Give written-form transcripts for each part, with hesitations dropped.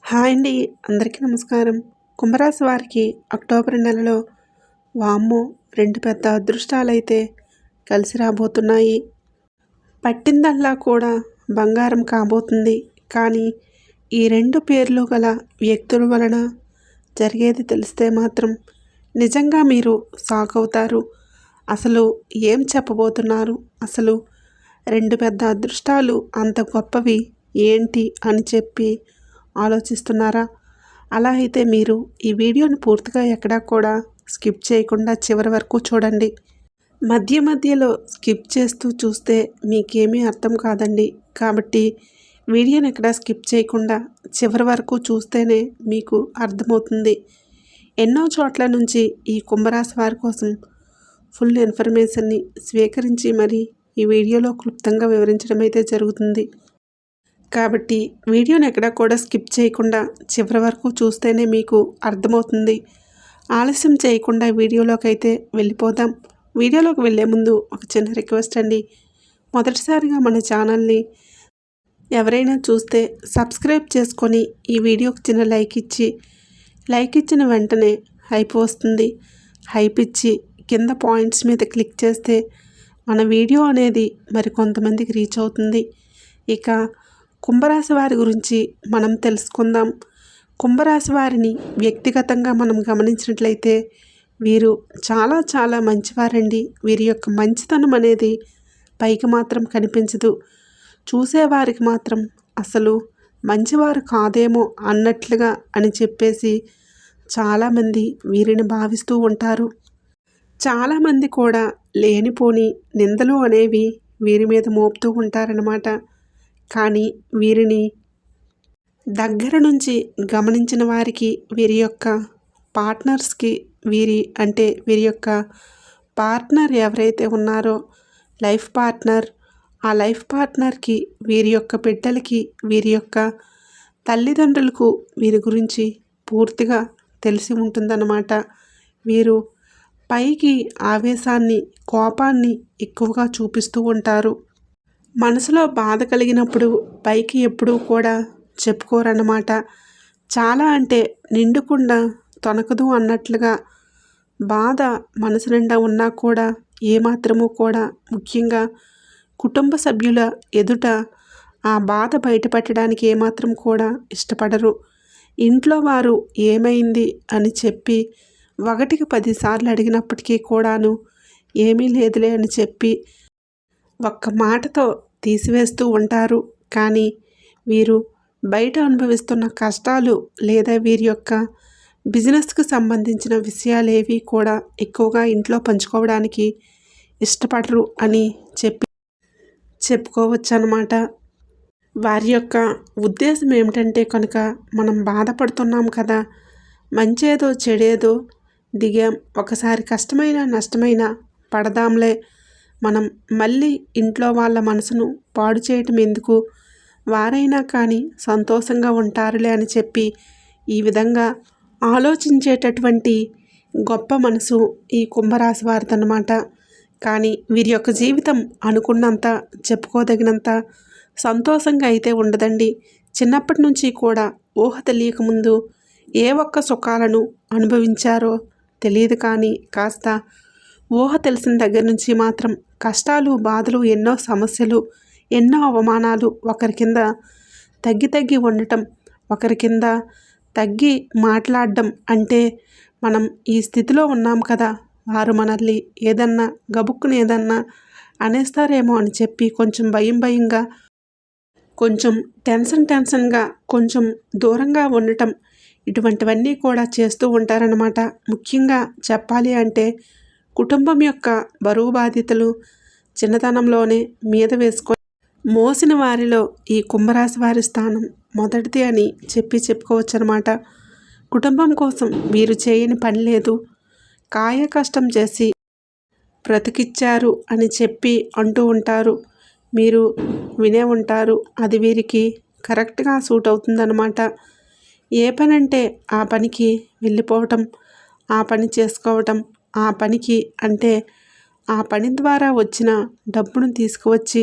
Hi అండి. అందరికీ నమస్కారం. కుంభరాశి వారికి అక్టోబర్ నెలలో వామ్మో! 2 పెద్ద అదృష్టాలైతే కలిసి రాబోతున్నాయి. పట్టిందల్లా కూడా బంగారం కాబోతుంది. కానీ ఈ 2 పేర్లు గల వ్యక్తుల వలన జరిగేది తెలిస్తే మాత్రం నిజంగా మీరు షాక్ అవుతారు. అసలు ఏం చెప్పబోతున్నారు? అసలు 2 పెద్ద అదృష్టాలు అంత గొప్పవి ఏంటి అని చెప్పి ఆలోచిస్తున్నారా? అలా అయితే మీరు ఈ వీడియోని పూర్తిగా ఎక్కడా కూడా స్కిప్ చేయకుండా చివరి వరకు చూడండి. మధ్య మధ్యలో స్కిప్ చేస్తూ చూస్తే మీకేమీ అర్థం కాదండి. కాబట్టి వీడియోని ఎక్కడా స్కిప్ చేయకుండా చివరి వరకు చూస్తేనే మీకు అర్థమవుతుంది. ఎన్నో చోట్ల నుంచి ఈ కుంభరాశి వారి కోసం ఫుల్ ఇన్ఫర్మేషన్ని స్వీకరించి మరి ఈ వీడియోలో క్లుప్తంగా వివరించడం అయితే జరుగుతుంది. కాబట్టి వీడియోని ఎక్కడా కూడా స్కిప్ చేయకుండా చివరి వరకు చూస్తేనే మీకు అర్థమవుతుంది. ఆలస్యం చేయకుండా వీడియోలోకి అయితే వెళ్ళిపోదాం. వీడియోలోకి వెళ్ళే ముందు ఒక చిన్న రిక్వెస్ట్ అండి. మొదటిసారిగా మన ఛానల్ని ఎవరైనా చూస్తే సబ్స్క్రైబ్ చేసుకొని ఈ వీడియోకి చిన్న లైక్ ఇచ్చిన వెంటనే హైప్ వస్తుంది. హైప్ ఇచ్చి కింద పాయింట్స్ మీద క్లిక్ చేస్తే మన వీడియో అనేది మరి కొంతమందికి రీచ్ అవుతుంది. ఇక కుంభరాశి వారి గురించి మనం తెలుసుకుందాం. కుంభరాశి వారిని వ్యక్తిగతంగా మనం గమనించినట్లయితే వీరు చాలా చాలా మంచివారండి. వీరి యొక్క మంచితనం అనేది పైకి మాత్రం కనిపించదు. చూసేవారికి మాత్రం అసలు మంచివారు కాదేమో అన్నట్లుగా అని చెప్పేసి చాలామంది వీరిని భావిస్తూ ఉంటారు. చాలామంది కూడా లేనిపోని నిందలు అనేవి వీరి మీద మోపుతూ ఉంటారన్నమాట. కానీ వీరిని దగ్గర నుంచి గమనించిన వారికి వీరి యొక్క పార్ట్నర్స్కి వీరి యొక్క పార్ట్నర్ ఎవరైతే ఉన్నారో లైఫ్ పార్ట్నర్, ఆ లైఫ్ పార్ట్నర్కి వీరి యొక్క బిడ్డలకి వీరి యొక్క తల్లిదండ్రులకు వీరి గురించి పూర్తిగా తెలిసి ఉంటుందన్నమాట. వీరు పైకి ఆవేశాన్ని, కోపాన్ని ఎక్కువగా చూపిస్తూ ఉంటారు. మనసులో బాధ కలిగినప్పుడు పైకి ఎప్పుడూ కూడా చెప్పుకోరన్నమాట. చాలా అంటే నిండుకుండా తొనకదు అన్నట్లుగా బాధ మనసు నిండా ఉన్నా కూడా ఏమాత్రము కూడా ముఖ్యంగా కుటుంబ సభ్యుల ఎదుట ఆ బాధ బయటపెట్టడానికి ఏమాత్రం కూడా ఇష్టపడరు. ఇంట్లో వారు ఏమైంది అని చెప్పి 1కి 10 సార్లు అడిగినప్పటికీ కూడాను ఏమీ లేదులే అని చెప్పి ఒక్క మాటతో తీసివేస్తూ ఉంటారు. కానీ వీరు బయట అనుభవిస్తున్న కష్టాలు లేదా వీరి యొక్క బిజినెస్కి సంబంధించిన విషయాలేవి కూడా ఎక్కువగా ఇంట్లో పంచుకోవడానికి ఇష్టపడరు అని చెప్పుకోవచ్చు అన్నమాట. వారి యొక్క ఉద్దేశం ఏమిటంటే కనుక మనం బాధపడుతున్నాం కదా, మంచేదో చెడేదో దిగాం, ఒకసారి కష్టమైన నష్టమైన పడదాంలే, మనం మళ్ళీ ఇంట్లో వాళ్ళ మనసును పాడు చేయటం ఎందుకు, వారైనా కానీ సంతోషంగా ఉంటారులే అని చెప్పి ఈ విధంగా ఆలోచించేటటువంటి గొప్ప మనసు ఈ కుంభరాశి వారిదన్నమాట. కానీ వీరి యొక్క జీవితం అనుకున్నంత, చెప్పుకోదగినంత సంతోషంగా అయితే ఉండదండి. చిన్నప్పటి నుంచి కూడా ఊహ తెలియకముందు ఏ ఒక్క సుఖాలను అనుభవించారో తెలియదు. కానీ కాస్త ఊహ తెలిసిన దగ్గర నుంచి మాత్రం కష్టాలు, బాధలు, ఎన్నో సమస్యలు, ఎన్నో అవమానాలు, ఒకరి కింద తగ్గి ఉండటం, ఒకరి కింద తగ్గి మాట్లాడడం, అంటే మనం ఈ స్థితిలో ఉన్నాం కదా, వారు మనల్ని ఏదన్నా గబుక్కుని ఏదన్నా అనేస్తారేమో అని చెప్పి కొంచెం భయంగా, కొంచెం టెన్షన్గా, కొంచెం దూరంగా ఉండటం, ఇటువంటివన్నీ కూడా చేస్తూ ఉంటారన్నమాట. ముఖ్యంగా చెప్పాలి అంటే కుటుంబం యొక్క బరువు బాధ్యతలు చిన్నతనంలోనే మీద వేసుకొని మోసిన వారిలో ఈ కుంభరాశి వారి స్థానం మొదటిది అని చెప్పుకోవచ్చు అన్నమాట. కుటుంబం కోసం వీరు చేయని పని లేదు. కాయ కష్టం చేసి బ్రతికిచ్చారు అని చెప్పి అంటూ ఉంటారు. మీరు వినే ఉంటారు. అది వీరికి కరెక్ట్గా సూట్ అవుతుందన్నమాట. ఏ పని అంటే ఆ పనికి వెళ్ళిపోవటం, ఆ పని చేసుకోవటం, ఆ పనికి అంటే ఆ పని ద్వారా వచ్చిన డబ్బును తీసుకువచ్చి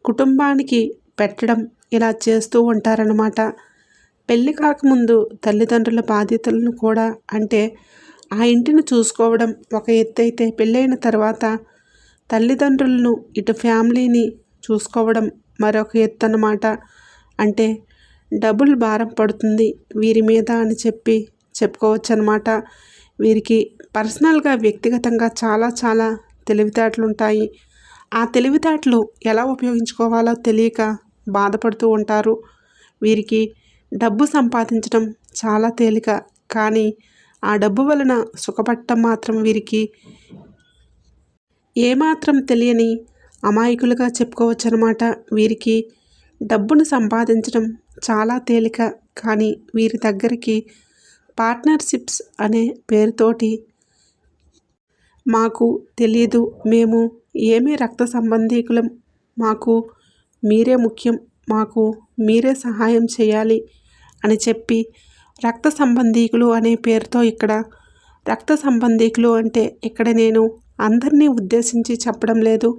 కుటుంబానికి పెట్టడం, ఇలా చేస్తూ ఉంటారన్నమాట. పెళ్లి కాకముందు తల్లిదండ్రుల బాధ్యతలను కూడా, అంటే ఆ ఇంటిని చూసుకోవడం ఒక ఎత్తు అయితే, పెళ్ళైన తర్వాత తల్లిదండ్రులను ఇటు ఫ్యామిలీని చూసుకోవడం మరొక ఎత్తు అన్నమాట. అంటే డబుల్ భారం పడుతుంది వీరి మీద అని చెప్పుకోవచ్చు అన్నమాట. వీరికి పర్సనల్గా వ్యక్తిగతంగా చాలా చాలా తెలివితేటలు ఉంటాయి. ఆ తెలివితేటలు ఎలా ఉపయోగించుకోవాలో తెలియక బాధపడుతూ ఉంటారు. వీరికి డబ్బు సంపాదించడం చాలా తేలిక, కానీ ఆ డబ్బు వలన సుఖపడటం మాత్రం వీరికి ఏమాత్రం తెలియని అమాయకులుగా చెప్పుకోవచ్చు అన్నమాట. వీరికి డబ్బును సంపాదించడం చాలా తేలిక, కానీ వీరి దగ్గరికి పార్ట్నర్షిప్స్ అనే పేరుతోటి మాకు తెలియదు, మేము ఏమీ రక్త సంబంధీకులం, మాకు మీరే ముఖ్యం, మాకు మీరే సహాయం చేయాలి అని చెప్పి రక్త సంబంధీకులు అనే పేరుతో, ఇక్కడ రక్త సంబంధీకులు అంటే ఇక్కడ నేను అందరినీ ఉద్దేశించి చెప్పడం లేదు,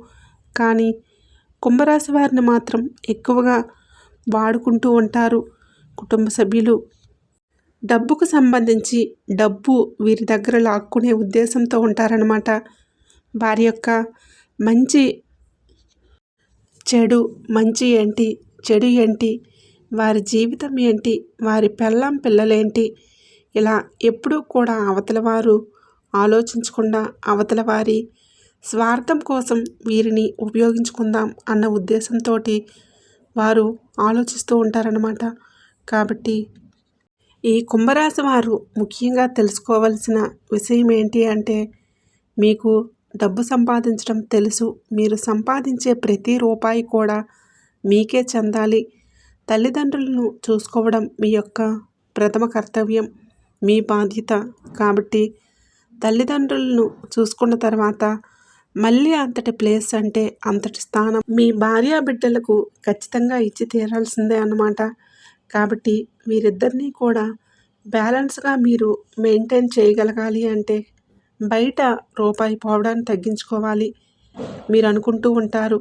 కానీ కుంభరాశి వారిని మాత్రం ఎక్కువగా వాడుకుంటూ ఉంటారు కుటుంబ సభ్యులు. డబ్బుకు సంబంధించి డబ్బు వీరి దగ్గర లాక్కునే ఉద్దేశంతో ఉంటారనమాట. వారి యొక్క మంచి చెడు, మంచి ఏంటి చెడు ఏంటి, వారి జీవితం ఏంటి, వారి పెళ్ళాం పిల్లలేంటి, ఇలా ఎప్పుడూ కూడా అవతల వారు ఆలోచించకుండా అవతల వారి స్వార్థం కోసం వీరిని ఉపయోగించుకుందాం అన్న ఉద్దేశంతో వారు ఆలోచిస్తూ ఉంటారన్నమాట. కాబట్టి ఈ కుంభరాశి వారు ముఖ్యంగా తెలుసుకోవాల్సిన విషయం ఏంటి అంటే, మీకు డబ్బు సంపాదించడం తెలుసు, మీరు సంపాదించే ప్రతి రూపాయి కూడా మీకే చెందాలి. తల్లిదండ్రులను చూసుకోవడం మీ యొక్క ప్రథమ కర్తవ్యం, మీ బాధ్యత. కాబట్టి తల్లిదండ్రులను చూసుకున్న తర్వాత మళ్ళీ అంతటి ప్లేస్ అంటే అంతటి స్థానం మీ భార్యా బిడ్డలకు ఖచ్చితంగా ఇచ్చి తీరాల్సిందే అన్నమాట. కాబట్టి వీరిద్దరినీ కూడా బ్యాలెన్స్గా మీరు మెయింటైన్ చేయగలగాలి అంటే బయట రూపాయి పోవడాన్ని తగ్గించుకోవాలి. మీరు అనుకుంటూ ఉంటారు,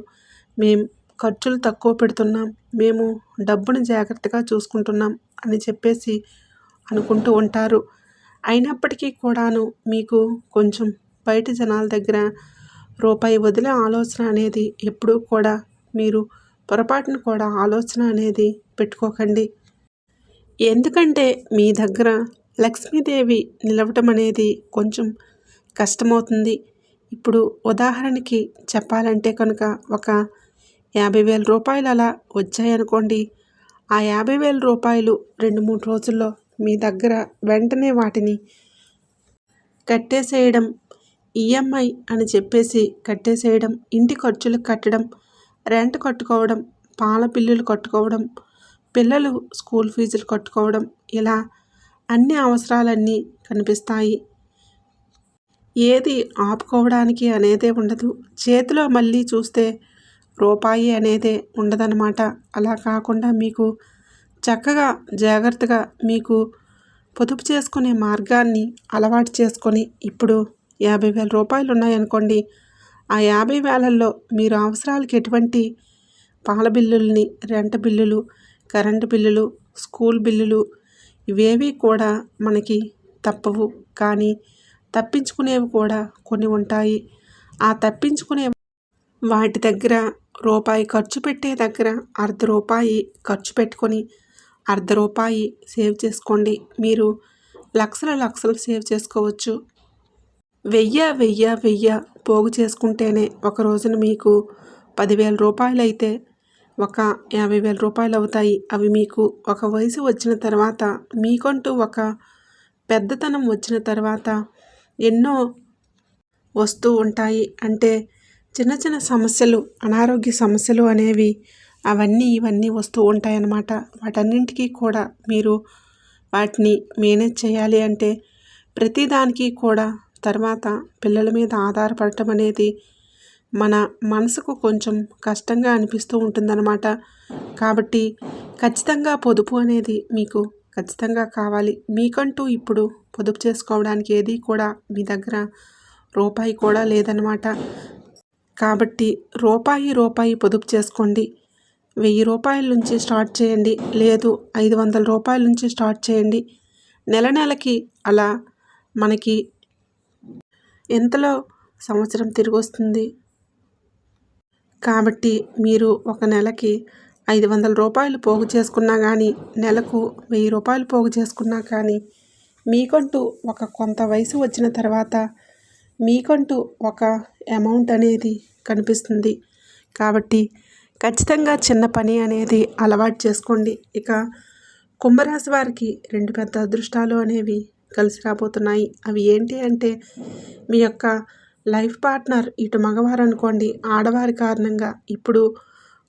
మేము ఖర్చులు తక్కువ పెడుతున్నాం, మేము డబ్బును జాగ్రత్తగా చూసుకుంటున్నాం అని చెప్పేసి అనుకుంటూ ఉంటారు. అయినప్పటికీ కూడాను మీకు కొంచెం బయట జనాల దగ్గర రూపాయి వదిలే ఆలోచన అనేది ఎప్పుడూ కూడా మీరు పొరపాటును కూడా ఆలోచన అనేది పెట్టుకోకండి. ఎందుకంటే మీ దగ్గర లక్ష్మీదేవి నిలవటం అనేది కొంచెం కష్టమవుతుంది. ఇప్పుడు ఉదాహరణకి చెప్పాలంటే కనుక ఒక 50,000 రూపాయలు అలా వచ్చాయనుకోండి. ఆ 50,000 రూపాయలు 2-3 రోజుల్లో మీ దగ్గర వెంటనే వాటిని కట్టేసేయడం, ఈఎంఐ అని చెప్పేసి కట్టేసేయడం, ఇంటి ఖర్చులు కట్టడం, రెంట్ కట్టుకోవడం, పాల బిల్లులు కట్టుకోవడం, పిల్లలు స్కూల్ ఫీజులు కట్టుకోవడం, ఇలా అన్ని అవసరాలన్నీ కనిపిస్తాయి. ఏది ఆపుకోవడానికి అనేదే ఉండదు. చేతిలో మళ్ళీ చూస్తే రూపాయి అనేదే ఉండదన్నమాట. అలా కాకుండా మీకు చక్కగా జాగ్రత్తగా మీకు పొదుపు చేసుకునే మార్గాన్ని అలవాటు చేసుకొని, ఇప్పుడు 50,000 రూపాయలు ఉన్నాయనుకోండి. ఆ 50,000ల్లో మీరు అవసరాలకి ఎటువంటి పాల బిల్లుల్ని, రెంట్ బిల్లులు, కరెంటు బిల్లులు, స్కూల్ బిల్లులు ఇవేవి కూడా మనకి తప్పవు. కానీ తప్పించుకునేవి కూడా కొన్ని ఉంటాయి. ఆ తప్పించుకునే వాటి దగ్గర రూపాయి ఖర్చు పెట్టే దగ్గర ₹1/2 ఖర్చు పెట్టుకొని ₹1/2 సేవ్ చేసుకోండి. మీరు లక్షలు సేవ్ చేసుకోవచ్చు. 1000 పోగు చేసుకుంటేనే ఒక రోజున మీకు 10,000 రూపాయలు అయితే ఒక 50,000 రూపాయలు అవుతాయి. అవి మీకు ఒక వయసు వచ్చిన తర్వాత, మీకంటూ ఒక పెద్దతనం వచ్చిన తర్వాత ఎన్నో వస్తూ ఉంటాయి. అంటే చిన్న చిన్న సమస్యలు, అనారోగ్య సమస్యలు అనేవి ఇవన్నీ వస్తూ ఉంటాయన్నమాట. వాటన్నింటికీ కూడా మీరు వాటిని మేనేజ్ చేయాలి అంటే ప్రతిదానికి కూడా తర్వాత పిల్లల మీద ఆధారపడటం అనేది మన మనసుకు కొంచెం కష్టంగా అనిపిస్తూ ఉంటుందన్నమాట. కాబట్టి ఖచ్చితంగా పొదుపు అనేది మీకు ఖచ్చితంగా కావాలి. మీకంటూ ఇప్పుడు పొదుపు చేసుకోవడానికి ఏది కూడా మీ దగ్గర రూపాయి కూడా లేదన్నమాట. కాబట్టి రూపాయి పొదుపు చేసుకోండి. రూ. 1000 నుంచి స్టార్ట్ చేయండి, లేదు రూ. 500 నుంచి స్టార్ట్ చేయండి. నెలకి అలా మనకి ఎంతలో సంవత్సరం తిరిగొస్తుంది. కాబట్టి మీరు ఒక నెలకి రూ. 500 పోగు చేసుకున్నా కానీ, నెలకు రూ. 1000 పోగు చేసుకున్నా కానీ, మీకంటూ ఒక కొంత వయసు వచ్చిన తర్వాత మీకంటూ ఒక అమౌంట్ అనేది కనిపిస్తుంది. కాబట్టి ఖచ్చితంగా చిన్న పని అనేది అలవాటు చేసుకోండి. ఇక కుంభరాశి వారికి 2 పెద్ద అదృష్టాలు అనేవి కలిసి రాబోతున్నాయి. అవి ఏంటి అంటే, మీ యొక్క లైఫ్ పార్ట్నర్, ఇటు మగవారు అనుకోండి, ఆడవారి కారణంగా, ఇప్పుడు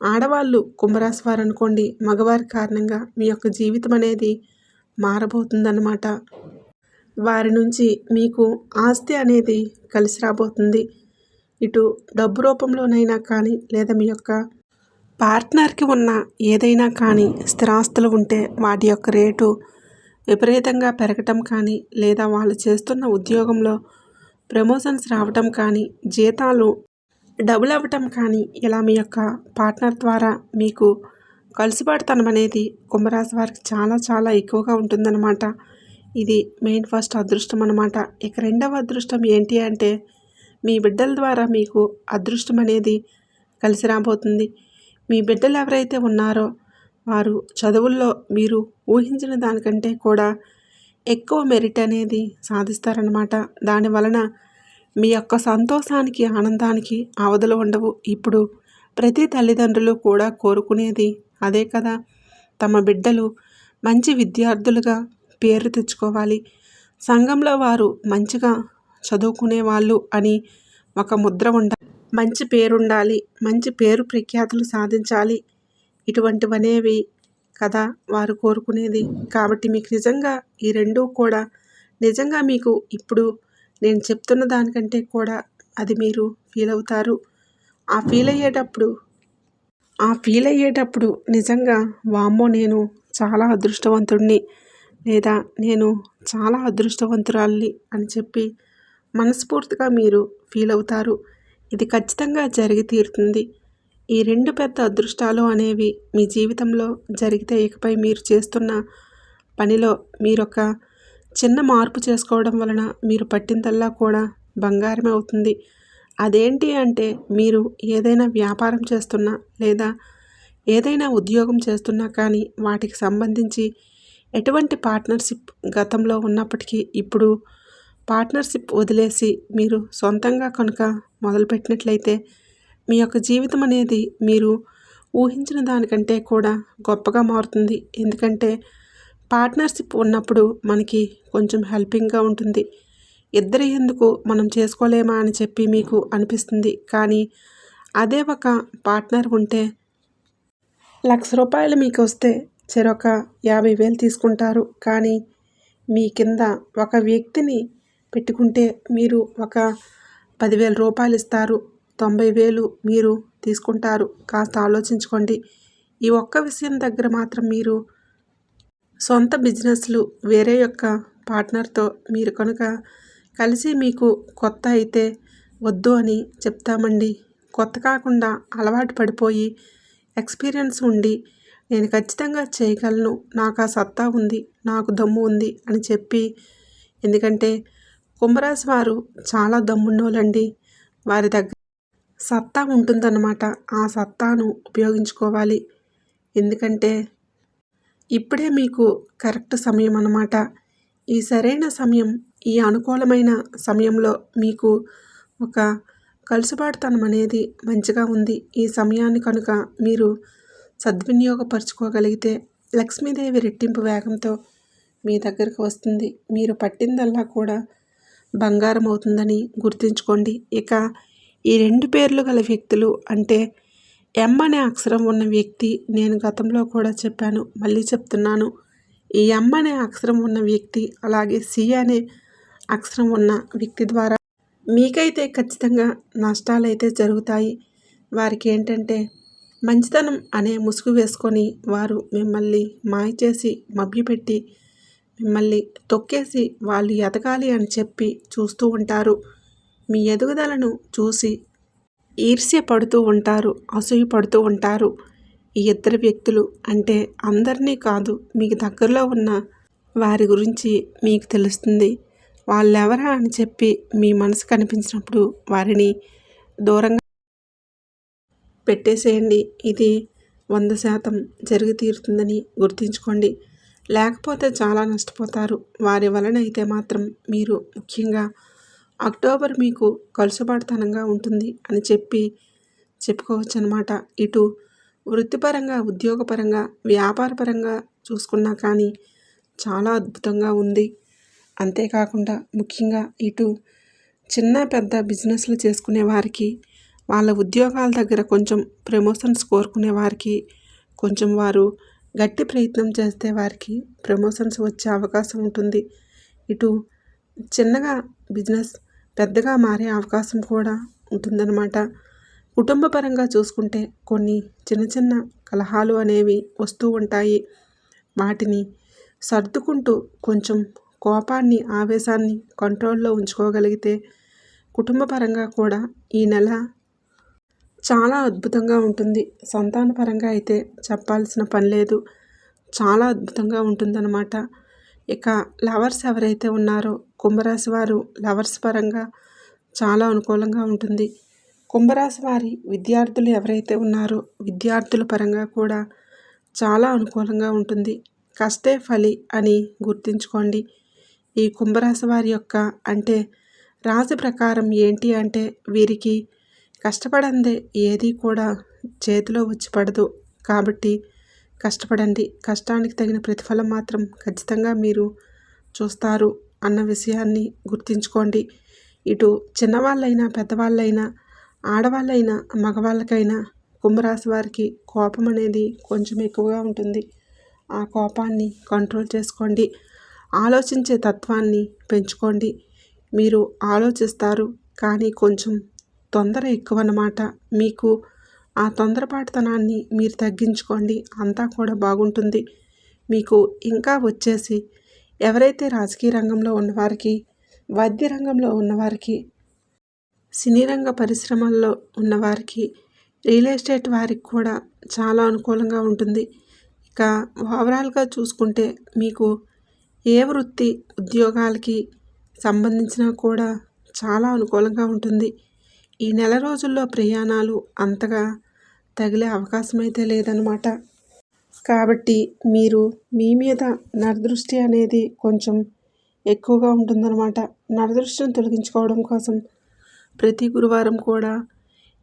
ఆడవాళ్ళు కుంభరాశి వారు అనుకోండి, మగవారి కారణంగా మీ యొక్క జీవితం అనేది మారబోతుందన్నమాట. వారి నుంచి మీకు ఆస్తి అనేది కలిసి రాబోతుంది. ఇటు డబ్బు రూపంలోనైనా కానీ, లేదా మీ యొక్క పార్ట్నర్కి ఉన్న ఏదైనా కానీ స్థిరాస్తులు ఉంటే వాటి యొక్క రేటు విపరీతంగా పెరగటం కానీ, లేదా వాళ్ళు చేస్తున్న ఉద్యోగంలో ప్రమోషన్స్ రావటం కానీ, జీతాలు డబుల్ అవ్వటం కానీ, ఇలా మీ యొక్క పార్ట్నర్ ద్వారా మీకు కలిసిపడతనం అనేది కుంభరాశి వారికి చాలా చాలా ఎక్కువగా ఉంటుందన్నమాట. ఇది మెయిన్ ఫస్ట్ అదృష్టం అన్నమాట. ఇక రెండవ అదృష్టం ఏంటి అంటే, మీ బిడ్డల ద్వారా మీకు అదృష్టం అనేది కలిసి రాబోతుంది. మీ బిడ్డలు ఎవరైతే ఉన్నారో వారు చదువుల్లో మీరు ఊహించిన దానికంటే కూడా ఎక్కువ మెరిట్ అనేది సాధిస్తారనమాట. దానివలన మీ యొక్క సంతోషానికి, ఆనందానికి అవధులు ఉండవు. ఇప్పుడు ప్రతి తల్లిదండ్రులు కూడా కోరుకునేది అదే కదా. తమ బిడ్డలు మంచి విద్యార్థులుగా పేరు తెచ్చుకోవాలి, సంఘంలో వారు మంచిగా చదువుకునే వాళ్ళు అని ఒక ముద్ర ఉండాలి, మంచి పేరుండాలి, మంచి పేరు ప్రఖ్యాతులు సాధించాలి. ఇటువంటివనేవి కదా వారు కోరుకునేది. కాబట్టి మీకు నిజంగా ఈ రెండూ కూడా నిజంగా మీకు ఇప్పుడు నేను చెప్తున్న దానికంటే కూడా అది మీరు ఫీల్ అవుతారు. ఆ ఫీల్ అయ్యేటప్పుడు నిజంగా వామ్మో, నేను చాలా అదృష్టవంతుడిని, లేదా నేను చాలా అదృష్టవంతురాలిని అని చెప్పి మనస్ఫూర్తిగా మీరు ఫీల్ అవుతారు. ఇది ఖచ్చితంగా జరిగి తీరుతుంది. ఈ 2 పెద్ద అదృష్టాలు అనేవి మీ జీవితంలో జరిగితే, ఇకపై మీరు చేస్తున్న పనిలో మీరొక చిన్న మార్పు చేసుకోవడం వలన మీరు పట్టిందల్లా కూడా బంగారమే అవుతుంది. అదేంటి అంటే, మీరు ఏదైనా వ్యాపారం చేస్తున్నా, లేదా ఏదైనా ఉద్యోగం చేస్తున్నా కానీ వాటికి సంబంధించి ఎటువంటి పార్ట్నర్షిప్ గతంలో ఉన్నప్పటికీ ఇప్పుడు పార్ట్నర్షిప్ వదిలేసి మీరు సొంతంగా కనుక మొదలుపెట్టినట్లయితే మీ యొక్క జీవితం అనేది మీరు ఊహించిన దానికంటే కూడా గొప్పగా మారుతుంది. ఎందుకంటే పార్ట్నర్షిప్ ఉన్నప్పుడు మనకి కొంచెం హెల్పింగ్గా ఉంటుంది. ఇద్దరి ఎందుకు మనం చేసుకోలేమా అని చెప్పి మీకు అనిపిస్తుంది. కానీ అదే ఒక పార్ట్నర్ ఉంటే ₹1,00,000 మీకు వస్తే చెరొక 50,000 తీసుకుంటారు. కానీ మీ కింద ఒక వ్యక్తిని పెట్టుకుంటే మీరు ఒక ₹10,000 ఇస్తారు, 90,000 మీరు తీసుకుంటారు. కాస్త ఆలోచించుకోండి. ఈ ఒక్క విషయం దగ్గర మాత్రం మీరు సొంత బిజినెస్లు వేరే యొక్క పార్ట్నర్తో మీరు కనుక కలిసి, మీకు కొత్త అయితే వద్దు అని చెప్తామండి. కొత్త కాకుండా అలవాటు పడిపోయి ఎక్స్పీరియన్స్ ఉండి నేను ఖచ్చితంగా చేయగలను, నాకు ఆ సత్తా ఉంది, నాకు దమ్ము ఉంది అని చెప్పి, ఎందుకంటే కుంభరాశి వారు చాలా దమ్మున్నోళ్ళండి. వారి దగ్గర సత్తా ఉంటుందన్నమాట. ఆ సత్తాను ఉపయోగించుకోవాలి. ఎందుకంటే ఇప్పుడే మీకు కరెక్ట్ సమయం అన్నమాట. ఈ సరైన సమయం, ఈ అనుకూలమైన సమయంలో మీకు ఒక కలుసుబాటుతనం అనేది మంచిగా ఉంది. ఈ సమయాన్ని కనుక మీరు సద్వినియోగపరచుకోగలిగితే లక్ష్మీదేవి రెట్టింపు వేగంతో మీ దగ్గరకు వస్తుంది. మీరు పట్టిందల్లా కూడా బంగారం అవుతుందని గుర్తుంచుకోండి. ఇక ఈ 2 పేర్లు గల వ్యక్తులు అంటే, ఎం అనే అక్షరం ఉన్న వ్యక్తి, నేను గతంలో కూడా చెప్పాను, మళ్ళీ చెప్తున్నాను. ఈ ఎం అనే అక్షరం ఉన్న వ్యక్తి, అలాగే సి అనే అక్షరం ఉన్న వ్యక్తి ద్వారా మీకైతే ఖచ్చితంగా నష్టాలైతే జరుగుతాయి. వారికి ఏంటంటే, మంచితనం అనే ముసుగు వేసుకొని వారు మిమ్మల్ని మాయ చేసి మభ్యపెట్టి మిమ్మల్ని తొక్కేసి వాళ్ళు ఎదగాలి అని చెప్పి చూస్తూ ఉంటారు. మీ ఎదుగుదలను చూసి ఈర్ష్య పడుతూ ఉంటారు, అసూయ పడుతూ ఉంటారు. ఈ ఇద్దరు వ్యక్తులు అంటే అందరినీ కాదు, మీకు దగ్గరలో ఉన్న వారి గురించి మీకు తెలుస్తుంది. వాళ్ళెవరా అని చెప్పి మీ మనసు కనిపించినప్పుడు వారిని దూరంగా పెట్టేసేయండి. ఇది 100% జరిగి తీరుతుందని గుర్తుంచుకోండి. లేకపోతే చాలా నష్టపోతారు. వారి వలన అయితే మాత్రం మీరు ముఖ్యంగా అక్టోబర్ మీకు కలుసుబాటుతనంగా ఉంటుంది అని చెప్పుకోవచ్చు అనమాట. ఇటు వృత్తిపరంగా, ఉద్యోగపరంగా, వ్యాపారపరంగా చూసుకున్నా కానీ చాలా అద్భుతంగా ఉంది. అంతేకాకుండా ముఖ్యంగా ఇటు చిన్న పెద్ద బిజినెస్లు చేసుకునే వారికి, వాళ్ళ ఉద్యోగాల దగ్గర కొంచెం ప్రమోషన్స్ కోరుకునే వారికి, కొంచెం వారు గట్టి ప్రయత్నం చేస్తే వారికి ప్రమోషన్స్ వచ్చే అవకాశం ఉంటుంది. ఇటు చిన్నగా బిజినెస్ పెద్దగా మారే అవకాశం కూడా ఉంటుందన్నమాట. కుటుంబ పరంగా చూసుకుంటే కొన్ని చిన్న చిన్న కలహాలు అనేవి వస్తూ ఉంటాయి. వాటిని సర్దుకుంటూ కొంచెం కోపాన్ని, ఆవేశాన్ని కంట్రోల్లో ఉంచుకోగలిగితే కుటుంబ పరంగా కూడా ఈ నెల చాలా అద్భుతంగా ఉంటుంది. సంతాన పరంగా అయితే చెప్పాల్సిన పని లేదు, చాలా అద్భుతంగా ఉంటుందన్నమాట. ఇక లవర్స్ ఎవరైతే ఉన్నారో కుంభరాశి వారు లవర్స్ పరంగా చాలా అనుకూలంగా ఉంటుంది. కుంభరాశి వారి విద్యార్థులు ఎవరైతే ఉన్నారో విద్యార్థుల పరంగా కూడా చాలా అనుకూలంగా ఉంటుంది. కష్టే ఫలి అని గుర్తుంచుకోండి. ఈ కుంభరాశి వారి యొక్క అంటే రాశి ప్రకారం ఏంటి అంటే వీరికి కష్టపడందే ఏది కూడా చేతిలో వచ్చి పడదు. కాబట్టి కష్టపడండి, కష్టానికి తగిన ప్రతిఫలం మాత్రం ఖచ్చితంగా మీరు చూస్తారు అన్న విషయాన్ని గుర్తుంచుకోండి. ఇటు చిన్నవాళ్ళైనా, పెద్దవాళ్ళైనా, ఆడవాళ్ళైనా, మగవాళ్ళకైనా కుంభరాశి వారికి కోపం అనేది కొంచెం ఎక్కువగా ఉంటుంది. ఆ కోపాన్ని కంట్రోల్ చేసుకోండి. ఆలోచించే తత్వాన్ని పెంచుకోండి. మీరు ఆలోచిస్తారు కానీ కొంచెం తొందర ఎక్కువన్నమాట. మీకు ఆ తొందరపాటుతనాన్ని మీరు తగ్గించుకోండి, అంతా కూడా బాగుంటుంది. మీకు ఇంకా వచ్చేసి ఎవరైతే రాజకీయ రంగంలో ఉన్నవారికి, వైద్య రంగంలో ఉన్నవారికి, సినీ రంగ పరిశ్రమల్లో ఉన్నవారికి, రియల్ ఎస్టేట్ వారికి కూడా చాలా అనుకూలంగా ఉంటుంది. ఇక ఓవరాల్గా చూసుకుంటే మీకు ఏ వృత్తి ఉద్యోగాలకి సంబంధించినా కూడా చాలా అనుకూలంగా ఉంటుంది. ఈ నెల రోజుల్లో ప్రయాణాలు అంతగా తగిలే అవకాశం అయితే లేదనమాట. కాబట్టి మీరు మీ మీద నరదృష్టి అనేది కొంచెం ఎక్కువగా ఉంటుందన్నమాట. నరదృష్టిని తొలగించుకోవడం కోసం ప్రతి గురువారం కూడా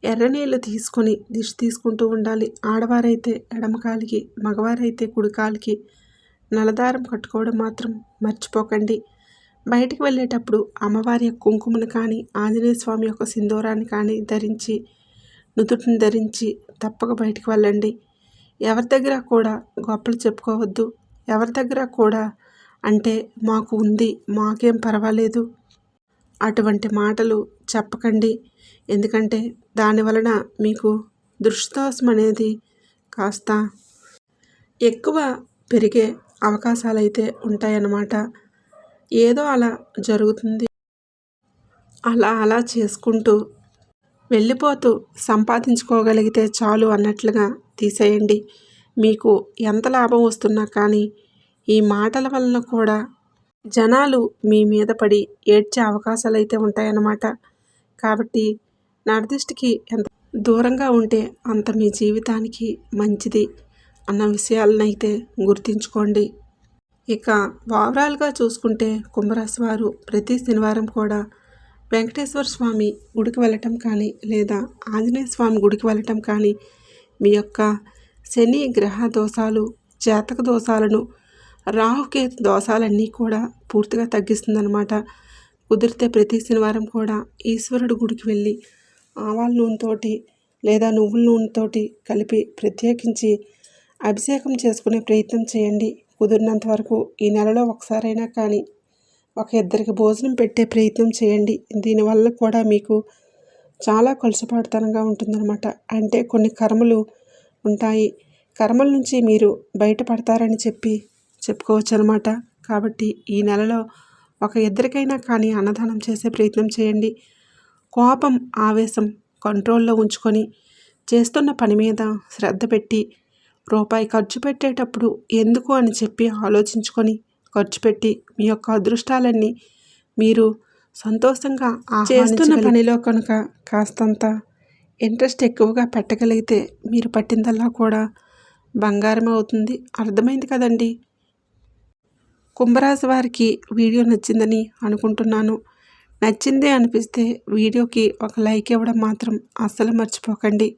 ఎర్ర నీళ్ళు తీసుకొని దిష్టి తీసుకుంటూ ఉండాలి. ఆడవారైతే ఎడమకాలికి, మగవారైతే కుడికాలికి నలదారం కట్టుకోవడం మాత్రం మర్చిపోకండి. బయటికి వెళ్ళేటప్పుడు అమ్మవారి యొక్క కుంకుమను కానీ, ఆంజనేయ స్వామి యొక్క సింధూరాన్ని కానీ ధరించి, నుదుటిని ధరించి తప్పక బయటికి వెళ్ళండి. ఎవరి దగ్గర కూడా గొప్పలు చెప్పుకోవద్దు. ఎవరి దగ్గర కూడా అంటే మాకు ఉంది, మాకేం పర్వాలేదు అటువంటి మాటలు చెప్పకండి. ఎందుకంటే దాని వలన మీకు దృష్టిదోషం అనేది కాస్త ఎక్కువ పెరిగే అవకాశాలు అయితే ఉంటాయన్నమాట. ఏదో అలా జరుగుతుంది, అలా చేసుకుంటూ వెళ్ళిపోతూ సంపాదించుకోగలిగితే చాలు అన్నట్లుగా తీసేయండి. మీకు ఎంత లాభం వస్తున్నా కానీ ఈ మాటల వలన కూడా జనాలు మీ మీద పడి ఏడ్చే అవకాశాలు అయితే ఉంటాయన్నమాట. కాబట్టి నరదిష్టికి ఎంత దూరంగా ఉంటే అంత మీ జీవితానికి మంచిది అన్న విషయాలనైతే గుర్తుంచుకోండి. ఇక ఓవరాల్గా చూసుకుంటే కుంభరాశి వారు ప్రతి శనివారం కూడా వెంకటేశ్వర స్వామి గుడికి వెళ్ళటం కానీ, లేదా ఆంజనేయ స్వామి గుడికి వెళ్ళటం కానీ మీ యొక్క శని గ్రహ దోషాలు, జాతక దోషాలను, రాహుకేతు దోషాలన్నీ కూడా పూర్తిగా తగ్గిస్తుందన్నమాట. కుదిరితే ప్రతి శనివారం కూడా ఈశ్వరుడు గుడికి వెళ్ళి ఆవాల నూనెతోటి లేదా నువ్వుల నూనెతోటి కలిపి ప్రత్యేకించి అభిషేకం చేసుకునే ప్రయత్నం చేయండి. కుదిరినంత వరకు ఈ నెలలో ఒకసారైనా కానీ ఒక ఇద్దరికి భోజనం పెట్టే ప్రయత్నం చేయండి. దీనివల్ల కూడా మీకు చాలా కలుసుబాటుతనంగా ఉంటుందన్నమాట. అంటే కొన్ని కర్మలు ఉంటాయి, కర్మల నుంచి మీరు బయటపడతారని చెప్పుకోవచ్చు అనమాట. కాబట్టి ఈ నెలలో ఒక ఇద్దరికైనా కానీ అన్నదానం చేసే ప్రయత్నం చేయండి. కోపం, ఆవేశం కంట్రోల్లో ఉంచుకొని చేస్తున్న పని మీద శ్రద్ధ పెట్టి రూపాయి ఖర్చు పెట్టేటప్పుడు ఎందుకు అని చెప్పి ఆలోచించుకొని ఖర్చు పెట్టి మీ యొక్క అదృష్టాలన్నీ మీరు సంతోషంగా చేస్తున్న పనిలో కనుక కాస్తంత ఇంట్రెస్ట్ ఎక్కువగా పెట్టగలిగితే మీరు పట్టిందల్లా కూడా బంగారం అవుతుంది. అర్థమైంది కదండి. కుంభరాశి వారికి వీడియో నచ్చిందని అనుకుంటున్నాను. నచ్చిందే అనిపిస్తే వీడియోకి ఒక లైక్ ఇవ్వడం మాత్రం అస్సలు మర్చిపోకండి.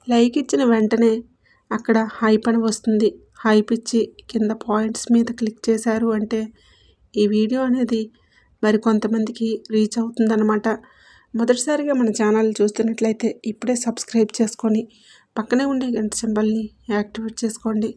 లైక్ ఇచ్చిన వెంటనే అక్కడ హైప్ అని వస్తుంది. హైప్ ఇచ్చి కింద పాయింట్స్ మీద క్లిక్ చేశారు అంటే ఈ వీడియో అనేది మరి కొంతమందికి రీచ్ అవుతుందన్నమాట. మొదటిసారిగా మన ఛానల్ చూస్తున్నట్లయితే ఇప్పుడే సబ్స్క్రైబ్ చేసుకొని పక్కనే ఉండే గంట సింబల్ని యాక్టివేట్ చేసుకోండి.